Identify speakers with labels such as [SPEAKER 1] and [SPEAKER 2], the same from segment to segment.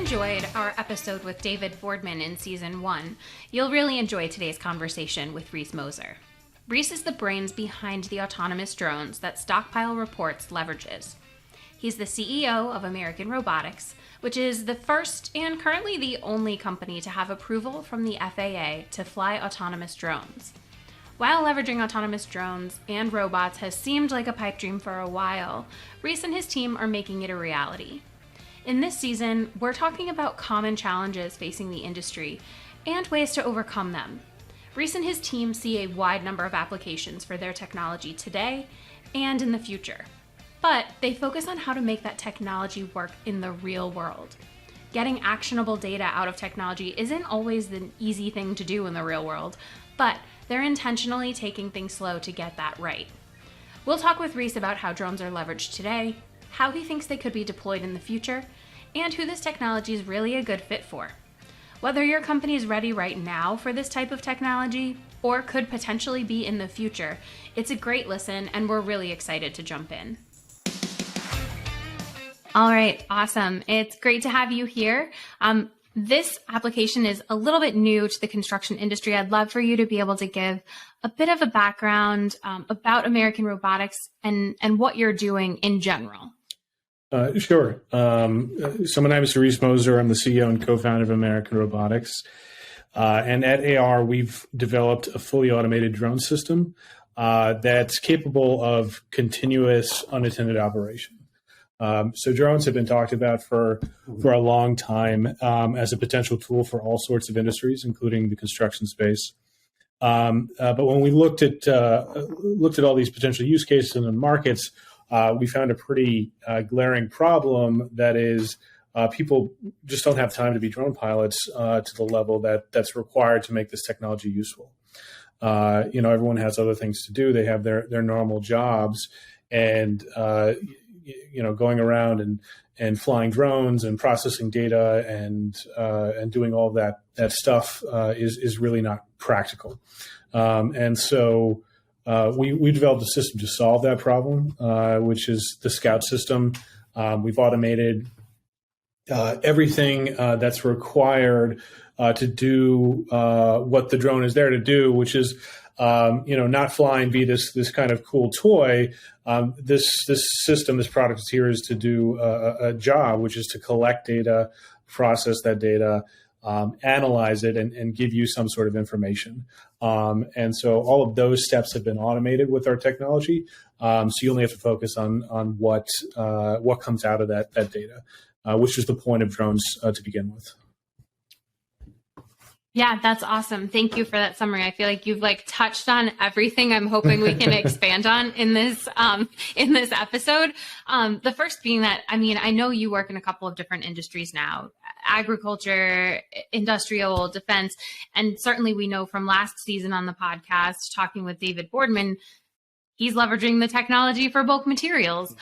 [SPEAKER 1] enjoyed our episode with David Boardman in Season 1, you'll really enjoy today's conversation with Reese Mozer. Reese is the brains behind the autonomous drones that Stockpile Reports leverages. He's the CEO of American Robotics, which is the first and currently the only company to have approval from the FAA to fly autonomous drones. While leveraging autonomous drones and robots has seemed like a pipe dream for a while, Reese and his team are making it a reality. In this season, we're talking about common challenges facing the industry and ways to overcome them. Reese and his team see a wide number of applications for their technology today and in the future. But they focus on how to make that technology work in the real world. Getting actionable data out of technology isn't always the easy thing to do in the real world, but they're intentionally taking things slow to get that right. We'll talk with Reese about how drones are leveraged today, how he thinks they could be deployed in the future, and who this technology is really a good fit for. Whether your company is ready right now for this type of technology, or could potentially be in the future, it's a great listen, and we're really excited to jump in. All right, awesome. It's great to have you here. This application is a little bit new to the construction industry. I'd love for you to be able to give a bit of a background about American Robotics and what you're doing in general.
[SPEAKER 2] Sure. So my name is Reese Mozer. I'm the CEO and co-founder of American Robotics. And at AR, we've developed a fully automated drone system that's capable of continuous unattended operation. So drones have been talked about for a long time as a potential tool for all sorts of industries, including the construction space. But when we looked at all these potential use cases in the markets, we found a pretty glaring problem. That is, people just don't have time to be drone pilots to the level that's required to make this technology useful. Everyone has other things to do. They have their normal jobs, and going around and flying drones and processing data and doing all that stuff is really not practical. And so we developed a system to solve that problem, which is the Scout system. We've automated everything that's required to do what the drone is there to do, which is not fly and be this kind of cool toy. This system, this product is here is to do a job, which is to collect data, process that data, analyze it, and give you some sort of information. And so all of those steps have been automated with our technology. So you only have to focus on what comes out of that data, which is the point of drones to begin with.
[SPEAKER 1] Yeah, that's awesome. Thank you for that summary. I feel like you've touched on everything I'm hoping we can expand on in this episode. The first being that, I know you work in a couple of different industries now, agriculture, industrial, defense, and certainly we know from last season on the podcast, talking with David Boardman, he's leveraging the technology for bulk materials.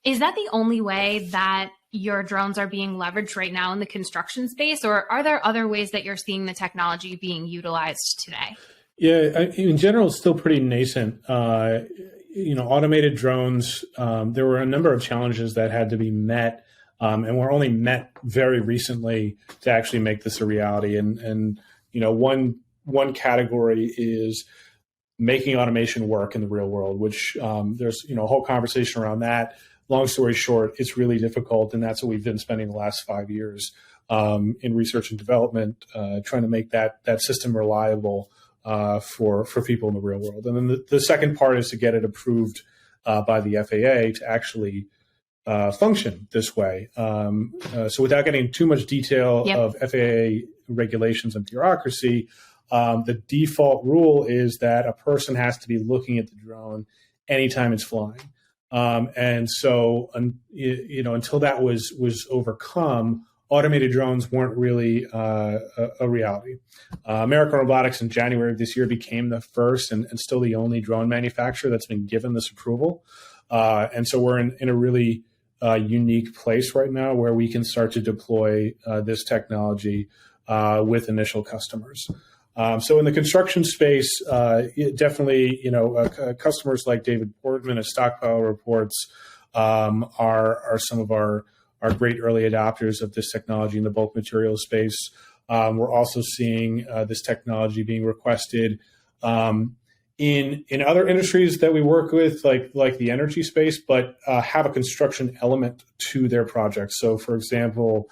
[SPEAKER 1] Is that the only way that your drones are being leveraged right now in the construction space, or are there other ways that you're seeing the technology being utilized today?
[SPEAKER 2] Yeah, in general, it's still pretty nascent. Automated drones, there were a number of challenges that had to be met, and were only met very recently to actually make this a reality. And one category is making automation work in the real world, which there's a whole conversation around that. Long story short, it's really difficult, and that's what we've been spending the last 5 years in research and development, trying to make that system reliable for people in the real world. And then the second part is to get it approved by the FAA to actually function this way. So without getting too much detail of FAA regulations and bureaucracy, the default rule is that a person has to be looking at the drone anytime it's flying. And so, until that was overcome, automated drones weren't really a reality. American Robotics in January of this year became the first and still the only drone manufacturer that's been given this approval. And so we're in a really unique place right now where we can start to deploy this technology with initial customers. So in the construction space, definitely, customers like David Boardman at Stockpile Reports are some of our are great early adopters of this technology in the bulk materials space. We're also seeing this technology being requested in other industries that we work with, like the energy space, but have a construction element to their projects. So, for example,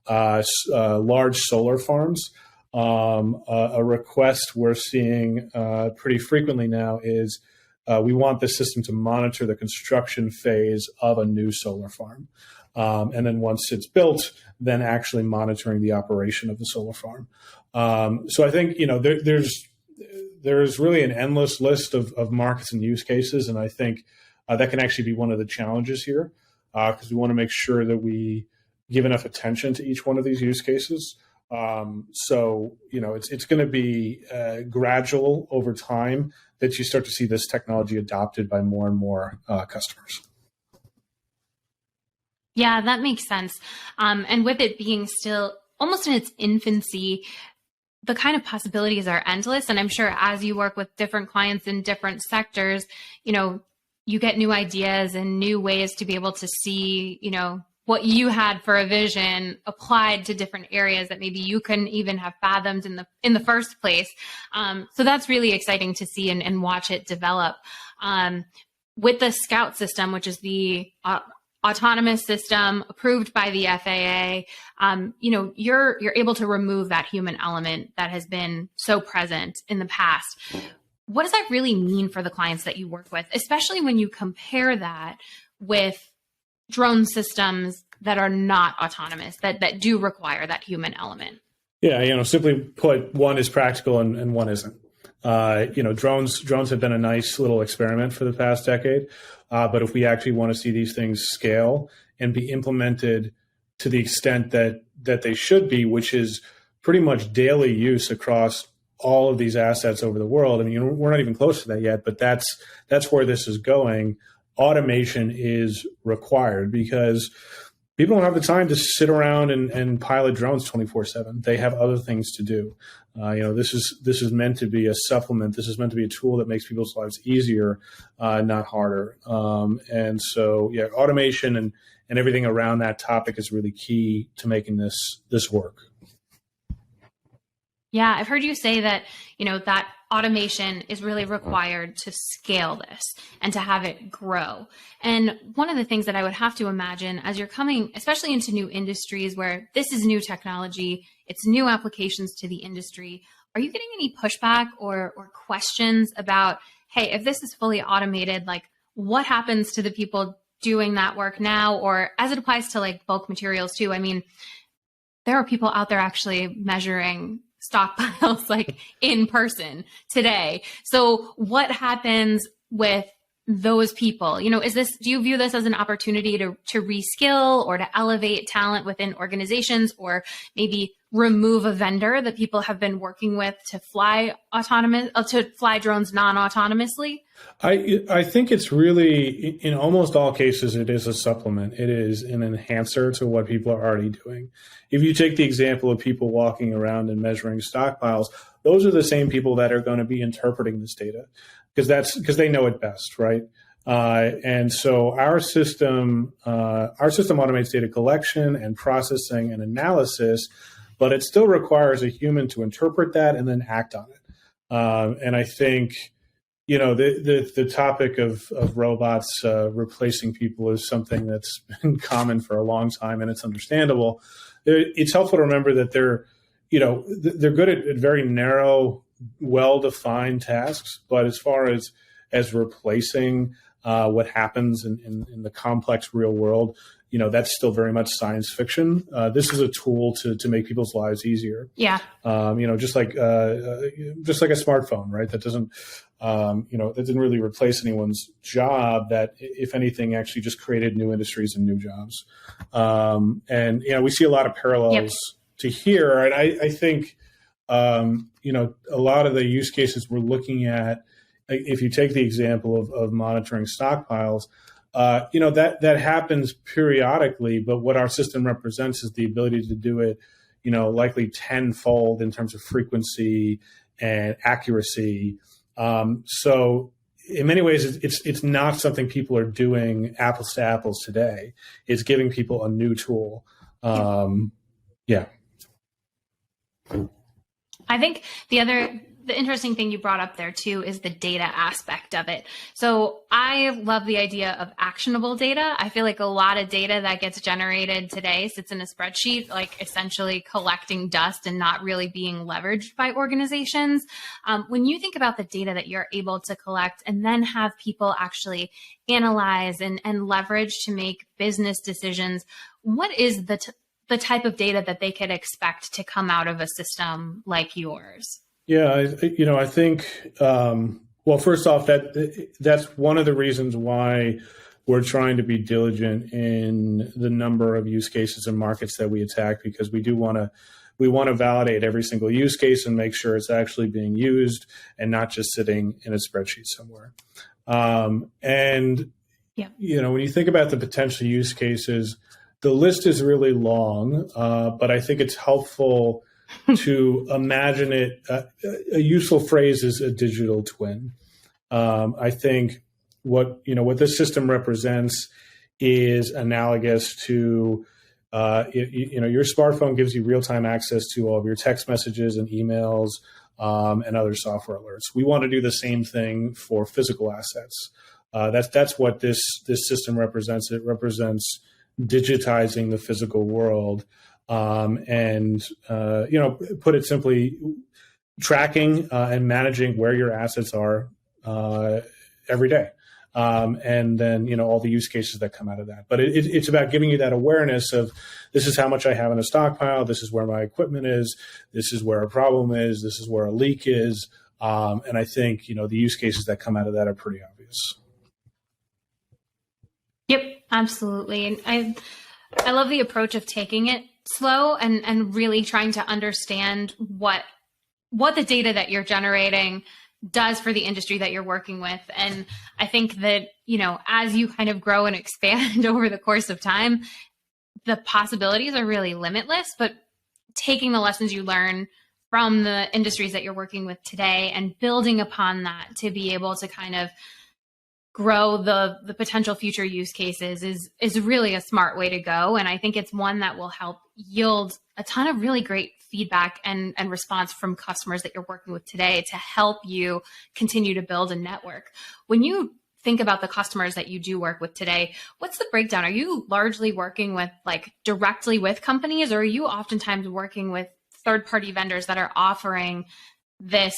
[SPEAKER 2] large solar farms. A request we're seeing pretty frequently now is we want the system to monitor the construction phase of a new solar farm. And then once it's built, then actually monitoring the operation of the solar farm. So I think, there's really an endless list of markets and use cases. And I think that can actually be one of the challenges here, because we want to make sure that we give enough attention to each one of these use cases. So, it's going to be gradual over time that you start to see this technology adopted by more and more customers.
[SPEAKER 1] Yeah, that makes sense. And with it being still almost in its infancy, the kind of possibilities are endless. And I'm sure as you work with different clients in different sectors, you get new ideas and new ways to be able to see, what you had for a vision applied to different areas that maybe you couldn't even have fathomed in the first place. So that's really exciting to see and watch it develop. With the Scout system, which is the autonomous system approved by the FAA, you're able to remove that human element that has been so present in the past. What does that really mean for the clients that you work with, especially when you compare that with drone systems that are not autonomous, that do require that human element?
[SPEAKER 2] Yeah, simply put, one is practical and one isn't. Drones have been a nice little experiment for the past decade. But if we actually want to see these things scale and be implemented to the extent that they should be, which is pretty much daily use across all of these assets over the world. I mean, we're not even close to that yet, but that's where this is going. Automation is required because people don't have the time to sit around and pilot drones 24/7. They have other things to do. This is meant to be a supplement. This is meant to be a tool that makes people's lives easier, not harder. And so, automation and everything around that topic is really key to making this work.
[SPEAKER 1] Yeah, I've heard you say that, that automation is really required to scale this and to have it grow. And one of the things that I would have to imagine as you're coming, especially into new industries where this is new technology, it's new applications to the industry, are you getting any pushback or questions about, hey, if this is fully automated, like what happens to the people doing that work now? Or as it applies to like bulk materials too, I mean, there are people out there actually measuring stockpiles like in person today. So what happens with those people? Do you view this as an opportunity to reskill or to elevate talent within organizations, or maybe remove a vendor that people have been working with to fly drones non-autonomously?
[SPEAKER 2] I think it's really, in almost all cases, it is a supplement. It is an enhancer to what people are already doing. If you take the example of people walking around and measuring stockpiles, those are the same people that are going to be interpreting this data because they know it best, right? And so our system automates data collection and processing and analysis, but it still requires a human to interpret that and then act on it. And I think, the topic of robots replacing people is something that's been common for a long time, and it's understandable. It's helpful to remember that they're good at very narrow, well-defined tasks, but as far as replacing what happens in the complex real world, that's still very much science fiction. This is a tool to make people's lives easier.
[SPEAKER 1] Yeah.
[SPEAKER 2] Just like a smartphone, right? That doesn't, that didn't really replace anyone's job. That, if anything, actually just created new industries and new jobs. And we see a lot of parallels to here. And I think, a lot of the use cases we're looking at, if you take the example of monitoring stockpiles, that happens periodically, but what our system represents is the ability to do it, likely tenfold in terms of frequency and accuracy. So in many ways, it's not something people are doing apples to apples today. It's giving people a new tool. Yeah.
[SPEAKER 1] I think the interesting thing you brought up there too is the data aspect of it. So I love the idea of actionable data. I feel like a lot of data that gets generated today sits in a spreadsheet, like essentially collecting dust and not really being leveraged by organizations. When you think about the data that you're able to collect and then have people actually analyze and leverage to make business decisions, what is the type of data that they could expect to come out of a system like yours?
[SPEAKER 2] Yeah, I think, well, first off, that's one of the reasons why we're trying to be diligent in the number of use cases and markets that we attack, because we want to validate every single use case and make sure it's actually being used and not just sitting in a spreadsheet somewhere. When you think about the potential use cases, the list is really long, but I think it's helpful to imagine it. A useful phrase is a digital twin. I think what this system represents is analogous to your smartphone gives you real-time access to all of your text messages and emails and other software alerts. We want to do the same thing for physical assets. That's what this system represents. It represents digitizing the physical world. Put it simply, tracking and managing where your assets are every day. And then, all the use cases that come out of that. But it's about giving you that awareness of, this is how much I have in a stockpile. This is where my equipment is. This is where a problem is. This is where a leak is. And I think, the use cases that come out of that are pretty obvious.
[SPEAKER 1] Yep, absolutely. And I love the approach of taking it slow and really trying to understand what the data that you're generating does for the industry that you're working with. And I think that, as you kind of grow and expand over the course of time, the possibilities are really limitless, but taking the lessons you learn from the industries that you're working with today and building upon that to be able to kind of grow the potential future use cases is really a smart way to go. And I think it's one that will help yield a ton of really great feedback and response from customers that you're working with today to help you continue to build a network. When you think about the customers that you do work with today, what's the breakdown? Are you largely working with directly with companies, or are you oftentimes working with third-party vendors that are offering this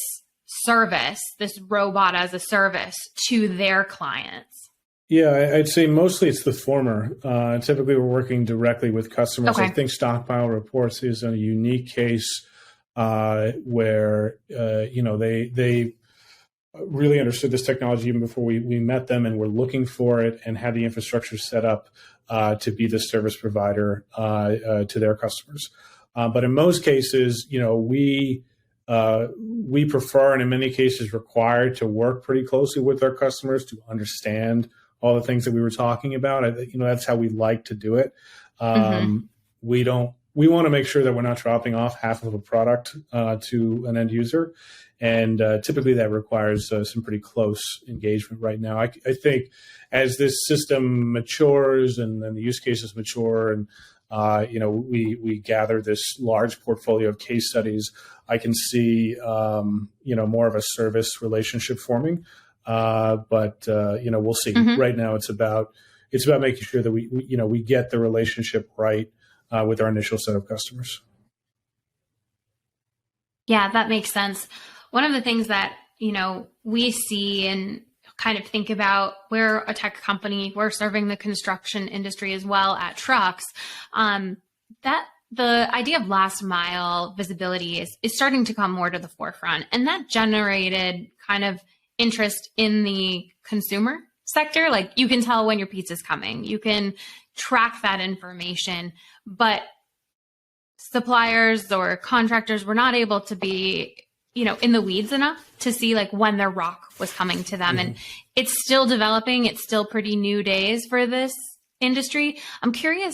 [SPEAKER 1] service, this robot as a service to their clients?
[SPEAKER 2] Yeah, I'd say mostly it's the former. Typically, we're working directly with customers. Okay. I think Stockpile Reports is a unique case where they really understood this technology even before we met them, and were looking for it and had the infrastructure set up to be the service provider to their customers. But in most cases, we prefer, and in many cases required, to work pretty closely with our customers to understand all the things that we were talking about. That's how we like to do it. We want to make sure that we're not dropping off half of a product to an end user. And typically that requires some pretty close engagement right now. I think as this system matures and then the use cases mature and we gather this large portfolio of case studies, I can see, more of a service relationship forming. But we'll see. Right now, it's about making sure that we get the relationship right with our initial set of customers.
[SPEAKER 1] Yeah, that makes sense. One of the things that, we see and kind of think about, we're a tech company, we're serving the construction industry as well at Trux, that the idea of last mile visibility is starting to come more to the forefront. And that generated kind of interest in the consumer sector. Like, you can tell when your pizza's coming, you can track that information, but suppliers or contractors were not able to be, in the weeds enough to see when their rock was coming to them. And it's still developing. It's still pretty new days for this industry. I'm curious,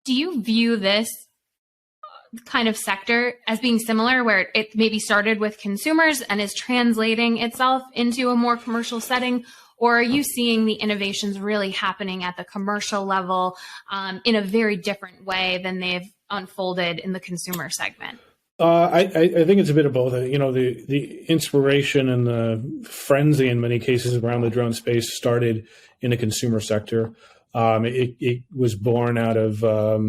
[SPEAKER 1] do you view this kind of sector as being similar, where it maybe started with consumers and is translating itself into a more commercial setting? Or are you seeing the innovations really happening at the commercial level in a very different way than they've unfolded in the consumer segment?
[SPEAKER 2] I think it's a bit of both. The inspiration and the frenzy in many cases around the drone space started in the consumer sector. It was born out of a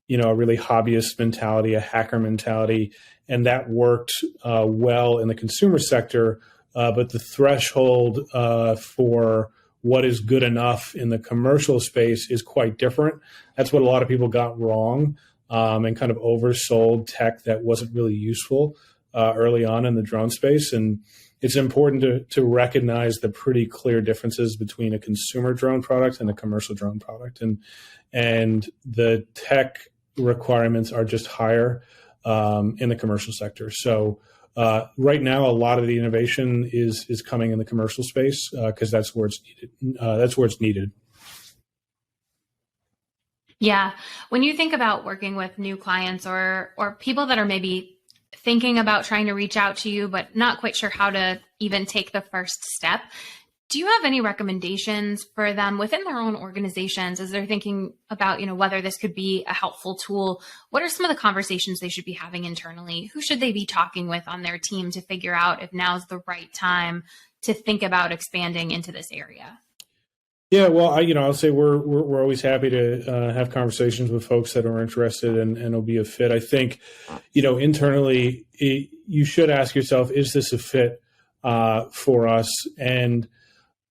[SPEAKER 2] really hobbyist mentality, a hacker mentality, and that worked well in the consumer sector. But the threshold for what is good enough in the commercial space is quite different. That's what a lot of people got wrong. And kind of oversold tech that wasn't really useful early on in the drone space. And it's important to recognize the pretty clear differences between a consumer drone product and a commercial drone product. And the tech requirements are just higher in the commercial sector. So right now, a lot of the innovation is coming in the commercial space because that's where it's needed. That's where it's needed.
[SPEAKER 1] Yeah. When you think about working with new clients or people that are maybe thinking about trying to reach out to you, but not quite sure how to even take the first step, do you have any recommendations for them within their own organizations as they're thinking about, whether this could be a helpful tool? What are some of the conversations they should be having internally? Who should they be talking with on their team to figure out if now's the right time to think about expanding into this area?
[SPEAKER 2] Yeah, well, I'll say we're always happy to have conversations with folks that are interested and will be a fit. I think, internally, you should ask yourself, is this a fit for us? And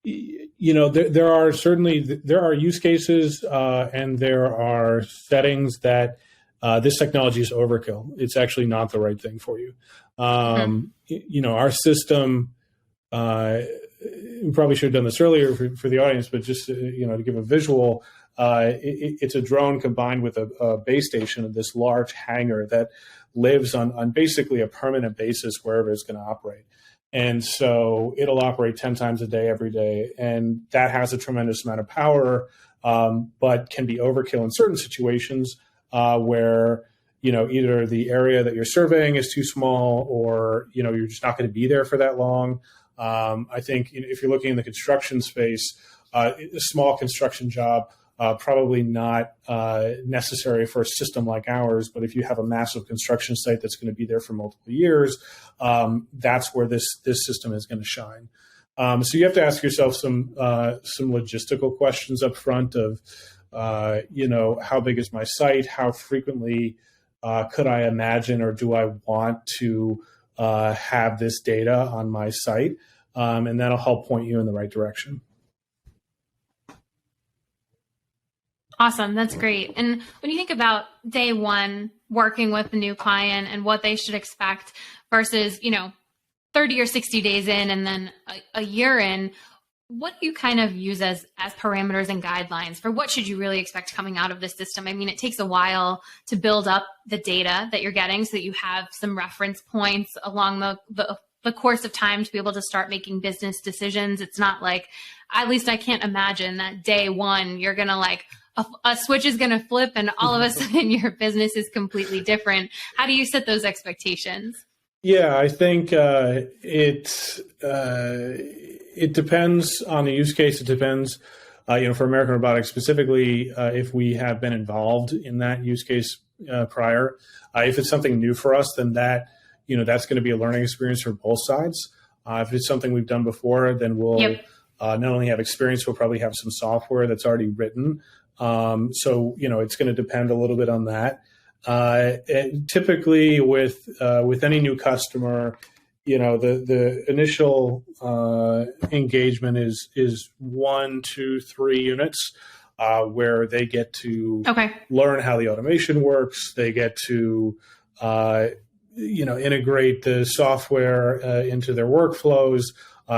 [SPEAKER 2] there are use cases and there are settings that this technology is overkill. It's actually not the right thing for you. Our system. We probably should have done this earlier for the audience, but just to give a visual, it's a drone combined with a base station of this large hangar that lives on basically a permanent basis wherever it's going to operate. And so it'll operate 10 times a day, every day. And that has a tremendous amount of power, but can be overkill in certain situations where, either the area that you're surveying is too small or, you're just not going to be there for that long. I think if you're looking in the construction space, a small construction job, probably not necessary for a system like ours. But if you have a massive construction site that's going to be there for multiple years, that's where this system is going to shine. So you have to ask yourself some logistical questions up front of, how big is my site? How frequently could I imagine or do I want to have this data on my site, and that'll help point you in the right direction.
[SPEAKER 1] Awesome. That's great. And when you think about day one, working with the new client and what they should expect versus, 30 or 60 days in and then a year in, what do you kind of use as parameters and guidelines for what should you really expect coming out of this system? I mean, it takes a while to build up the data that you're getting so that you have some reference points along the course of time to be able to start making business decisions. It's not like, at least I can't imagine that day one, you're going to a switch is going to flip and all of a sudden your business is completely different. How do you set those expectations?
[SPEAKER 2] Yeah, I think it depends on the use case. It depends, for American Robotics specifically, if we have been involved in that use case prior. If it's something new for us, then that's going to be a learning experience for both sides. If it's something we've done before, then we'll not only have experience, we'll probably have some software that's already written. So it's going to depend a little bit on that. Typically with any new customer, the initial engagement is 1, 2, 3 units where they get to learn how the automation works. They get to integrate the software into their workflows,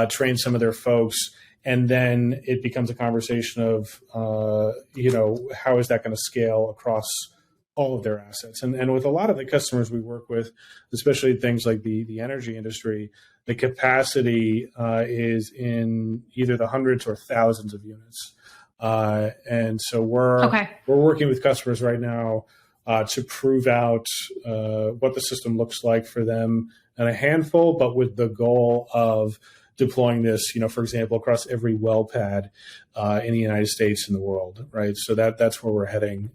[SPEAKER 2] train some of their folks, and then it becomes a conversation of how is that going to scale across all of their assets. And with a lot of the customers we work with, especially things like the energy industry, the capacity is in either the hundreds or thousands of units. And so we're working with customers right now to prove out what the system looks like for them and a handful, but with the goal of deploying this, for example, across every well pad in the United States and the world, right? So that's where we're heading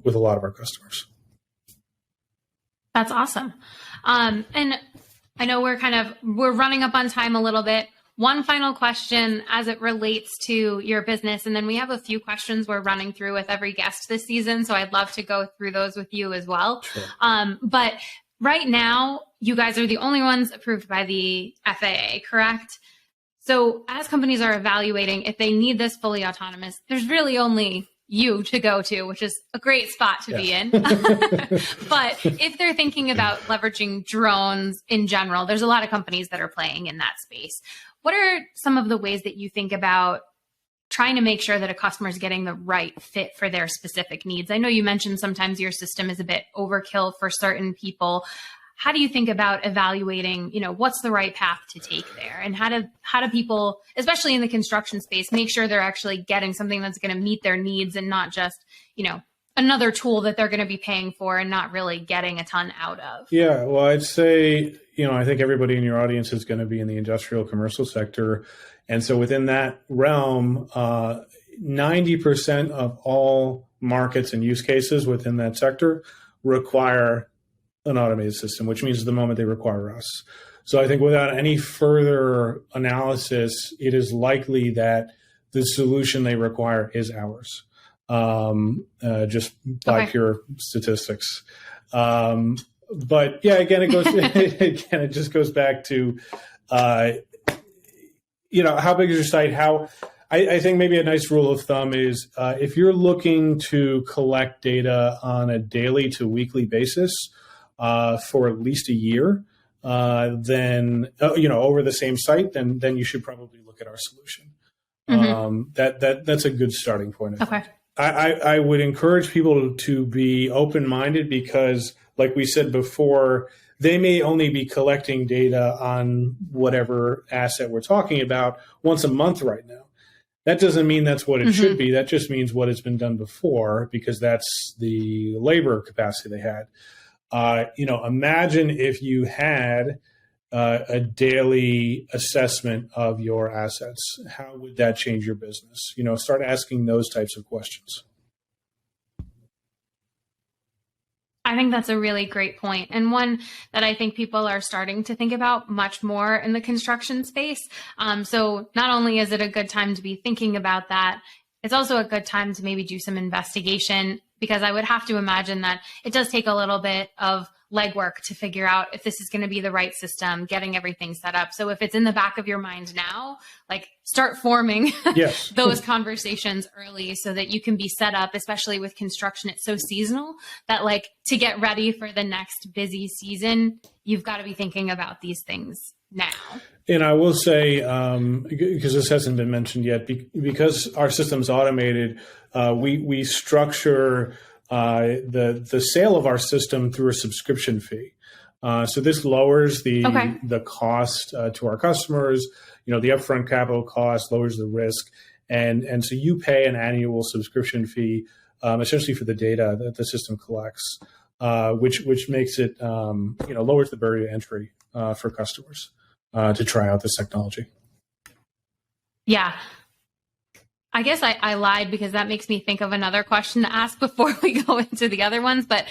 [SPEAKER 2] with a lot of our customers.
[SPEAKER 1] That's awesome. And I know we're running up on time a little bit. One final question as it relates to your business, and then we have a few questions we're running through with every guest this season, so I'd love to go through those with you as well.
[SPEAKER 2] Sure.
[SPEAKER 1] But right now, you guys are the only ones approved by the FAA, correct? So as companies are evaluating if they need this fully autonomous, there's really only you to go to, which is a great spot to be in. But if they're thinking about leveraging drones in general, there's a lot of companies that are playing in that space. What are some of the ways that you think about trying to make sure that a customer is getting the right fit for their specific needs? I know you mentioned sometimes your system is a bit overkill for certain people. How do you think about evaluating, what's the right path to take there? And how do people, especially in the construction space, make sure they're actually getting something that's going to meet their needs and not just, another tool that they're going to be paying for and not really getting a ton out of?
[SPEAKER 2] Yeah, well, I'd say, I think everybody in your audience is going to be in the industrial commercial sector. And so within that realm, 90% of all markets and use cases within that sector require an automated system, which means the moment they require us. So I think without any further analysis, it is likely that the solution they require is ours, just by pure statistics. But yeah, again, it just goes back to, how big is your site? I think maybe a nice rule of thumb is if you're looking to collect data on a daily to weekly basis for at least a year, then over the same site, then you should probably look at our solution. That's a good starting point.
[SPEAKER 1] Okay.
[SPEAKER 2] I would encourage people to be open-minded because, like we said before, they may only be collecting data on whatever asset we're talking about once a month right now. That doesn't mean that's what it should be. That just means what has been done before, because that's the labor capacity they had. Imagine if you had a daily assessment of your assets. How would that change your business? Start asking those types of questions.
[SPEAKER 1] I think that's a really great point, and one that I think people are starting to think about much more in the construction space. So not only is it a good time to be thinking about that, it's also a good time to maybe do some investigation, because I would have to imagine that it does take a little bit of legwork to figure out if this is going to be the right system, getting everything set up. So if it's in the back of your mind now, start forming those conversations early so that you can be set up, especially with construction. It's so seasonal that to get ready for the next busy season, you've got to be thinking about these things now.
[SPEAKER 2] And I will say, because this hasn't been mentioned yet, because our system's automated, we structure the sale of our system through a subscription fee. So this lowers the cost to our customers. The upfront capital cost lowers the risk, and so you pay an annual subscription fee, essentially for the data that the system collects, which makes it lowers the barrier to entry for customers to try out this technology.
[SPEAKER 1] Yeah. I guess I lied, because that makes me think of another question to ask before we go into the other ones. But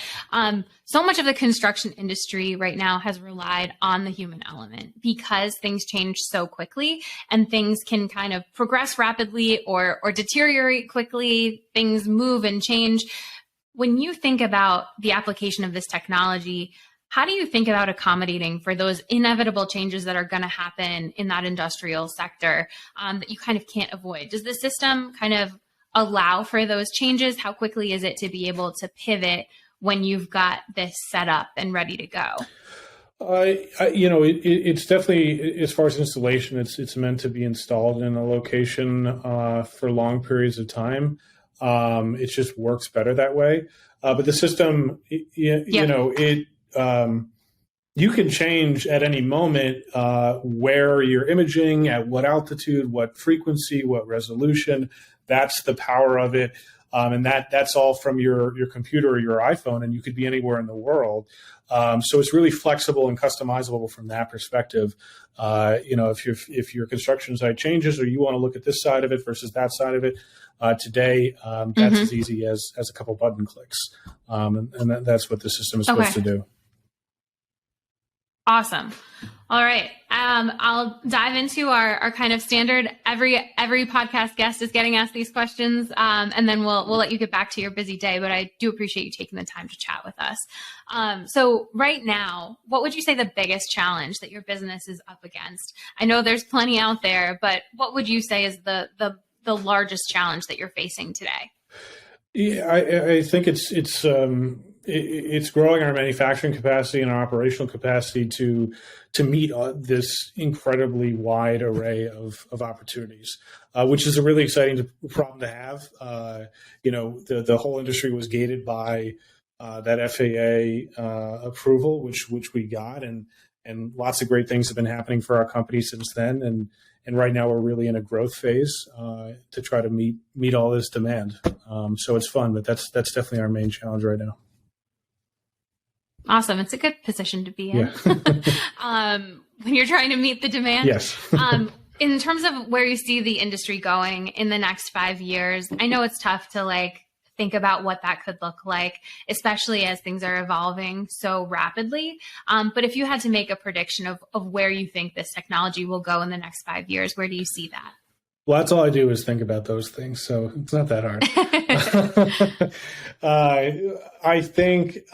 [SPEAKER 1] so much of the construction industry right now has relied on the human element, because things change so quickly and things can kind of progress rapidly or deteriorate quickly. Things move and change. When you think about the application of this technology, how do you think about accommodating for those inevitable changes that are going to happen in that industrial sector that you kind of can't avoid? Does the system kind of allow for those changes? How quickly is it to be able to pivot when you've got this set up and ready to go?
[SPEAKER 2] It's definitely, as far as installation, it's meant to be installed in a location for long periods of time. It just works better that way. But the system, you can change at any moment where you're imaging, at what altitude, what frequency, what resolution. That's the power of it. And that's all from your computer or your iPhone, and you could be anywhere in the world. So it's really flexible and customizable from that perspective. If your construction site changes or you want to look at this side of it versus that side of it, today that's as easy as a couple button clicks. And that's what the system is supposed to do.
[SPEAKER 1] Awesome. All right. I'll dive into our kind of standard. Every podcast guest is getting asked these questions, and then we'll let you get back to your busy day. But I do appreciate you taking the time to chat with us. So right now, what would you say the biggest challenge that your business is up against? I know there's plenty out there, but what would you say is the largest challenge that you're facing today?
[SPEAKER 2] Yeah, I think it's growing our manufacturing capacity and our operational capacity to meet this incredibly wide array of opportunities, which is a really exciting problem to have. The whole industry was gated by that FAA approval, which we got, and lots of great things have been happening for our company since then. And right now we're really in a growth phase to try to meet all this demand. So it's fun, but that's definitely our main challenge right now.
[SPEAKER 1] Awesome. It's a good position to be in.
[SPEAKER 2] Yeah.
[SPEAKER 1] When you're trying to meet the demand.
[SPEAKER 2] Yes.
[SPEAKER 1] In terms of where you see the industry going in the next 5 years, I know it's tough to think about what that could look like, especially as things are evolving so rapidly. But if you had to make a prediction of where you think this technology will go in the next 5 years, where do you see that?
[SPEAKER 2] Well, that's all I do is think about those things, so it's not that hard. I think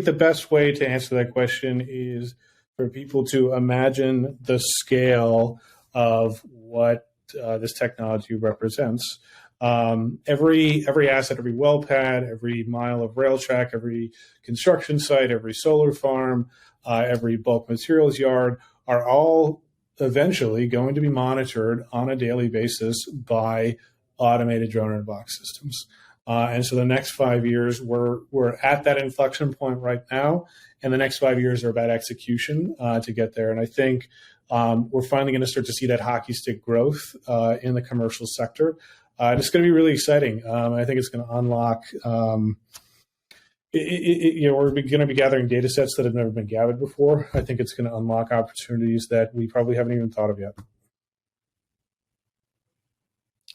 [SPEAKER 2] the best way to answer that question is for people to imagine the scale of what this technology represents. Every asset, every well pad, every mile of rail track, every construction site, every solar farm, every bulk materials yard are all eventually going to be monitored on a daily basis by automated drone-in-a-box systems. And so the next 5 years, we're at that inflection point right now, and the next 5 years are about execution to get there. And I think we're finally going to start to see that hockey stick growth in the commercial sector. And it's going to be really exciting. I think it's going to unlock. We're going to be gathering data sets that have never been gathered before. I think it's going to unlock opportunities that we probably haven't even thought of yet.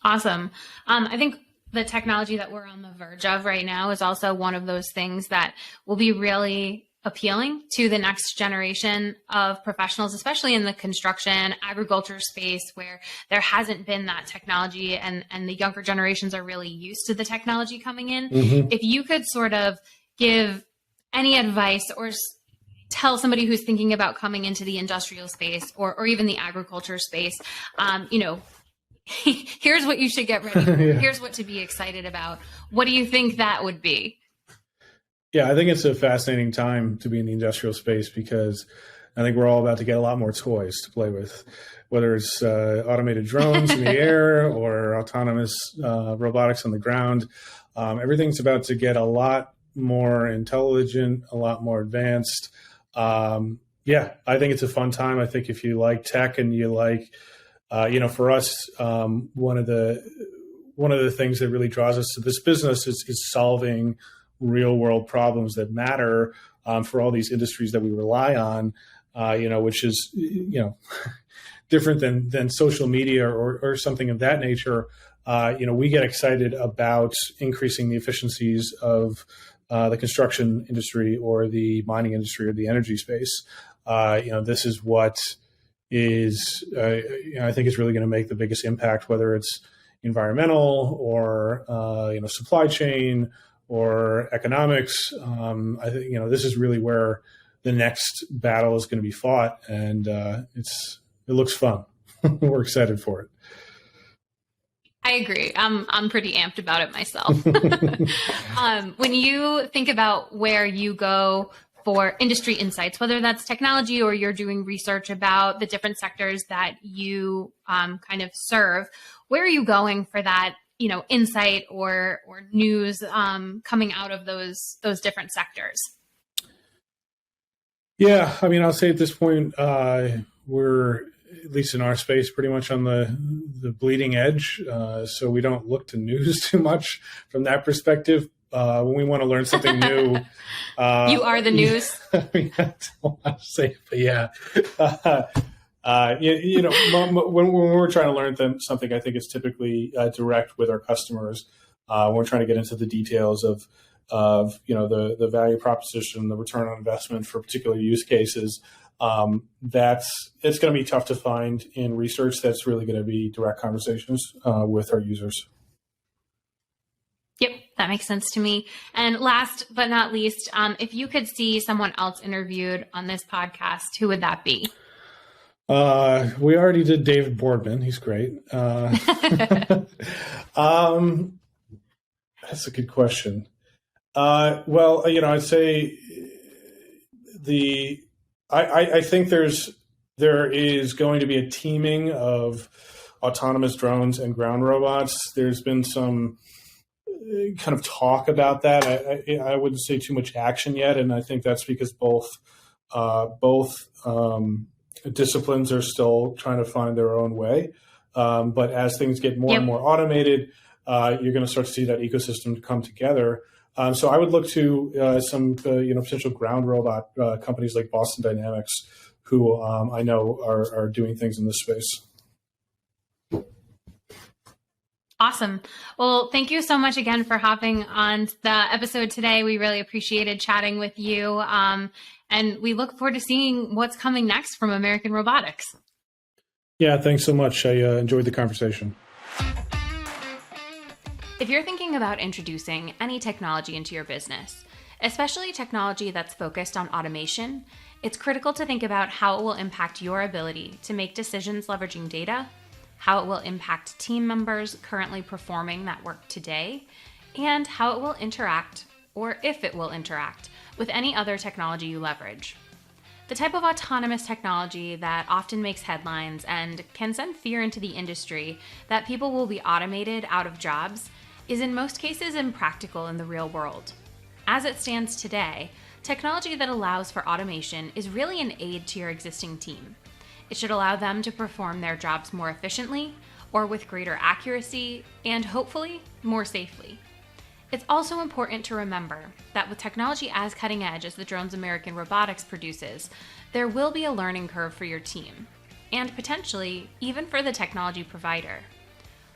[SPEAKER 1] Awesome. I think the technology that we're on the verge of right now is also one of those things that will be really appealing to the next generation of professionals, especially in the construction, agriculture space, where there hasn't been that technology and the younger generations are really used to the technology coming in. Mm-hmm. If you could sort of give any advice or tell somebody who's thinking about coming into the industrial space or even the agriculture space, here's what you should get ready for. Yeah. Here's what to be excited about. What do you think that would be?
[SPEAKER 2] Yeah, I think it's a fascinating time to be in the industrial space because I think we're all about to get a lot more toys to play with, whether it's automated drones in the air or autonomous robotics on the ground. Everything's about to get a lot more intelligent, a lot more advanced. I think it's a fun time. I think if you like tech and you like, for us, one of the things that really draws us to this business is solving real world problems that matter for all these industries that we rely on, which is, different than social media or something of that nature. We get excited about increasing the efficiencies of the construction industry or the mining industry or the energy space. This is what is, I think is really going to make the biggest impact, whether it's environmental or, supply chain or economics. I think, this is really where the next battle is going to be fought. And it looks fun. We're excited for it.
[SPEAKER 1] I agree. I'm pretty amped about it myself. When you think about where you go for industry insights, whether that's technology or you're doing research about the different sectors that you kind of serve, where are you going for that, insight or news coming out of those different sectors?
[SPEAKER 2] Yeah, I mean, I'll say at this point, we're at least in our space, pretty much on the bleeding edge. So we don't look to news too much from that perspective. When we want to learn something new,
[SPEAKER 1] you are the news.
[SPEAKER 2] I don't want to say, but yeah. When we're trying to learn something, I think it's typically direct with our customers. We're trying to get into the details of the value proposition, the return on investment for particular use cases. It's going to be tough to find in research. That's really going to be direct conversations with our users.
[SPEAKER 1] Yep, that makes sense to me. And last but not least, if you could see someone else interviewed on this podcast, who would that be?
[SPEAKER 2] We already did David Boardman. He's great. That's a good question. I'd say I think there is going to be a teaming of autonomous drones and ground robots. There's been some kind of talk about that. I wouldn't say too much action yet, and I think that's because both disciplines are still trying to find their own way. But as things get more and more automated, you're going to start to see that ecosystem come together. So I would look to some potential ground robot companies like Boston Dynamics, who I know are doing things in this space.
[SPEAKER 1] Awesome. Well, thank you so much again for hopping on the episode today. We really appreciated chatting with you. And we look forward to seeing what's coming next from American Robotics.
[SPEAKER 2] Yeah, thanks so much. I enjoyed the conversation.
[SPEAKER 1] If you're thinking about introducing any technology into your business, especially technology that's focused on automation, it's critical to think about how it will impact your ability to make decisions leveraging data, how it will impact team members currently performing that work today, and how it will interact, or if it will interact, with any other technology you leverage. The type of autonomous technology that often makes headlines and can send fear into the industry that people will be automated out of jobs is in most cases impractical in the real world. As it stands today, technology that allows for automation is really an aid to your existing team. It should allow them to perform their jobs more efficiently or with greater accuracy and hopefully more safely. It's also important to remember that with technology as cutting edge as the drones American Robotics produces, there will be a learning curve for your team, and potentially even for the technology provider.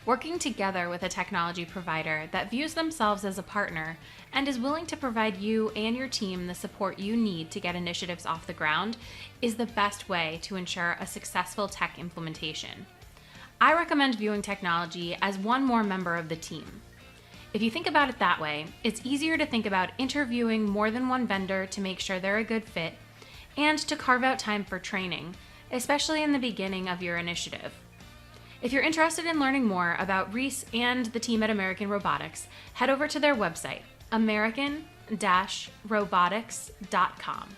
[SPEAKER 1] Working together with a technology provider that views themselves as a partner and is willing to provide you and your team the support you need to get initiatives off the ground is the best way to ensure a successful tech implementation. I recommend viewing technology as one more member of the team. If you think about it that way, it's easier to think about interviewing more than one vendor to make sure they're a good fit and to carve out time for training, especially in the beginning of your initiative. If you're interested in learning more about Reese and the team at American Robotics, head over to their website, american-robotics.com.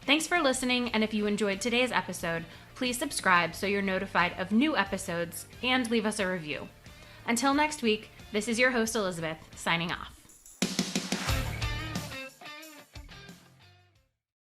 [SPEAKER 1] Thanks for listening, and if you enjoyed today's episode, please subscribe so you're notified of new episodes and leave us a review. Until next week, this is your host, Elizabeth, signing off.